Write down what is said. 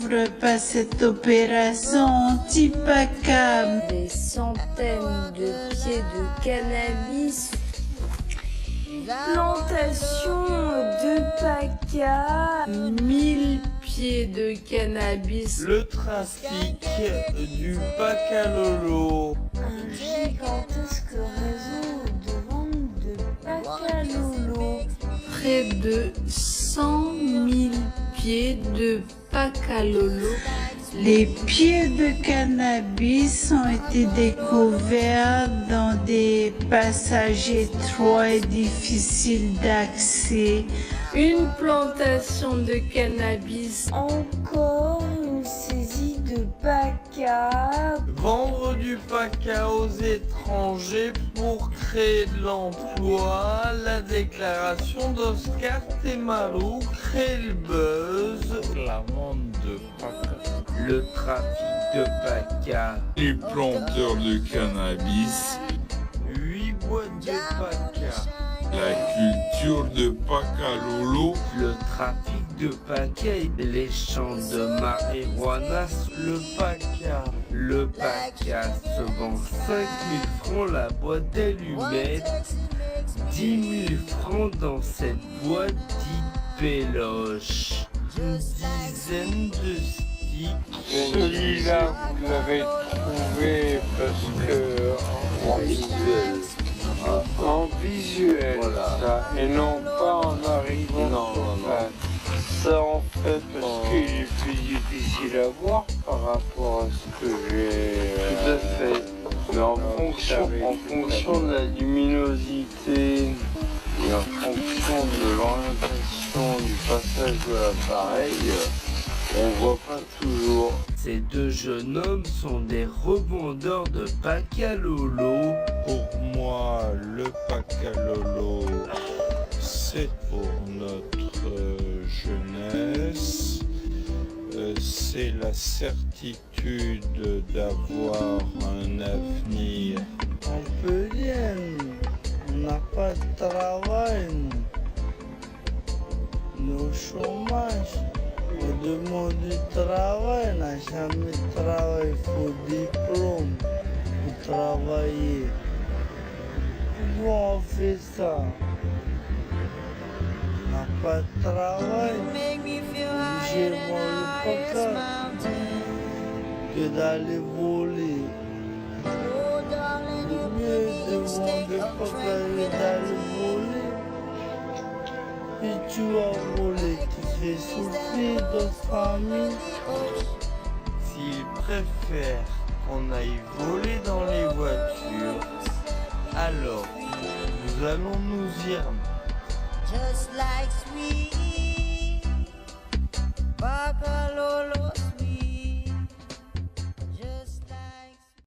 n'ouvre pas cette opération anti-PACA. Des centaines de pieds de cannabis. Plantation de PACA. 1000 pieds de cannabis. Le trafic du Pacalolo. Un gigantesque réseau de vente de Pacalolo. Près de 100 000 pieds de Pacalolo. Les pieds de cannabis ont été découverts dans des passages étroits et difficiles d'accès. Une plantation de cannabis. Encore une saisie de PACA. Vendre du PACA aux étrangers pour créer de l'emploi. La déclaration d'Oscar Temarou crée le buzz. La vente de PACA. Le trafic de PACA. Les planteurs de cannabis. 8 boîtes de PACA. La culture de Pacalolo. Le trafic de PACA. Les champs de marijuana. Le PACA. Le PACA se vend 5 000 francs la boîte d'allumettes. 10 000 francs dans cette boîte dite péloche. Une dizaine de sticks. Celui-là, vous l'avez trouvé parce que en visuel, Voilà. ça, et non pas en arrivant Non, sur non, non. place. Ça en fait parce qu'il est plus difficile à voir par rapport à ce que j'ai. Tout à fait. Mais en fonction de la luminosité et en fonction de l'orientation du passage de l'appareil, on voit pas toujours. Ces deux jeunes hommes sont des revendeurs de Pacalolo. Pour moi, le Pacalolo, c'est pour notre jeunesse. C'est la certitude d'avoir un avenir. On peut rien, on n'a pas de travail, nous au chômage, on demande du travail, on n'a jamais de travail, il faut diplôme pour travailler. Pourquoi on fait ça? On n'a pas de travail, j'ai mon PACA que d'aller voler. Mieux de vendre PACA que d'aller voler. Et tu vas voler, tu fais souffrir d'autres familles. S'ils préfèrent qu'on aille voler dans les voitures, alors nous allons nous y remettre.